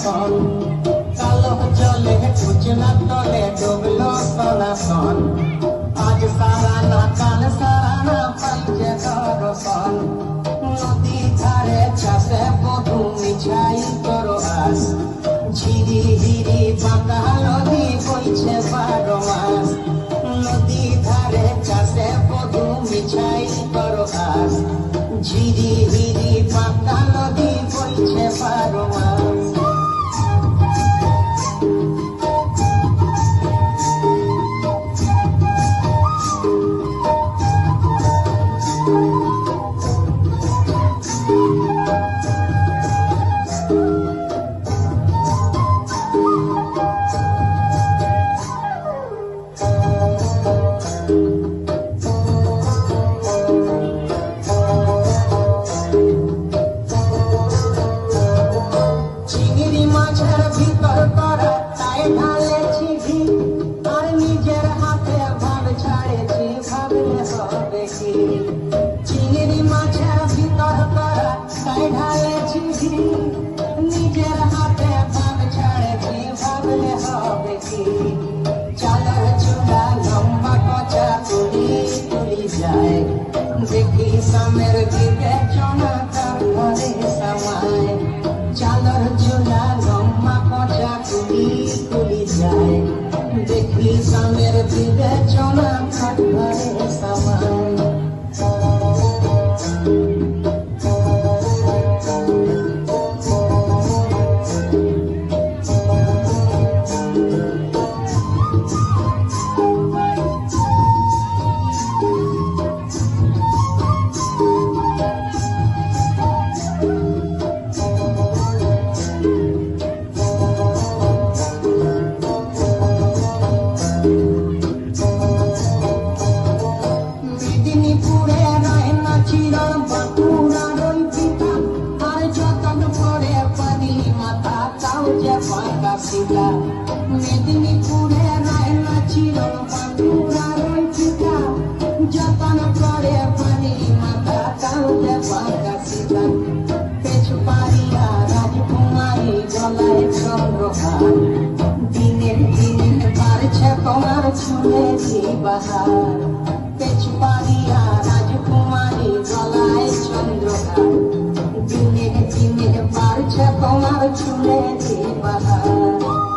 সন কালো জলে কুচনা তলে ডুবলো সনাতন আজ সারা না কাল সারা না পাইছে দর্শন নদী ধারে চাষে বধু মিছাই করো আস ঝিরি হিরি বাঁকা নদী বইছে 12 মাস নদী ধারে চাষে বধু মিছাই করো আস ঝিরি হিরি বাঁকা নদী বইছে 12 মাস চিংড়ি মাছের ভিতর করা তাই ঢালেছি ঘি নিজের হাতে ভাব ছাড়েছি ভাবলে হবে কি চালের চুলা লম্বা কচা তুলি তুলি যায় দেখি সামের দিকে চনা তার ঘরে সামায় চালের চুলা লম্বা কচা তুলি তুলি যায় দেখি সামের দিকে চনা তার ঘরে সামায় মেদিনীপুরে রায়না ছিল বাঁকুড়ার ওই পিতা যতন করে পানি মাথা কাউকে পাকা সীতা পেছু পারিয়া রাজকুমারী গলায় চন্দ্রহার দিনের দিনে বাড়ছে তোমার ছুঁড়েছি বাহার পেছু পারিয়া রাজকুমারী গলায় চন্দ্রহার দিনের দিনে বাড়ছে তোমার ছুঁড়েছি বাহার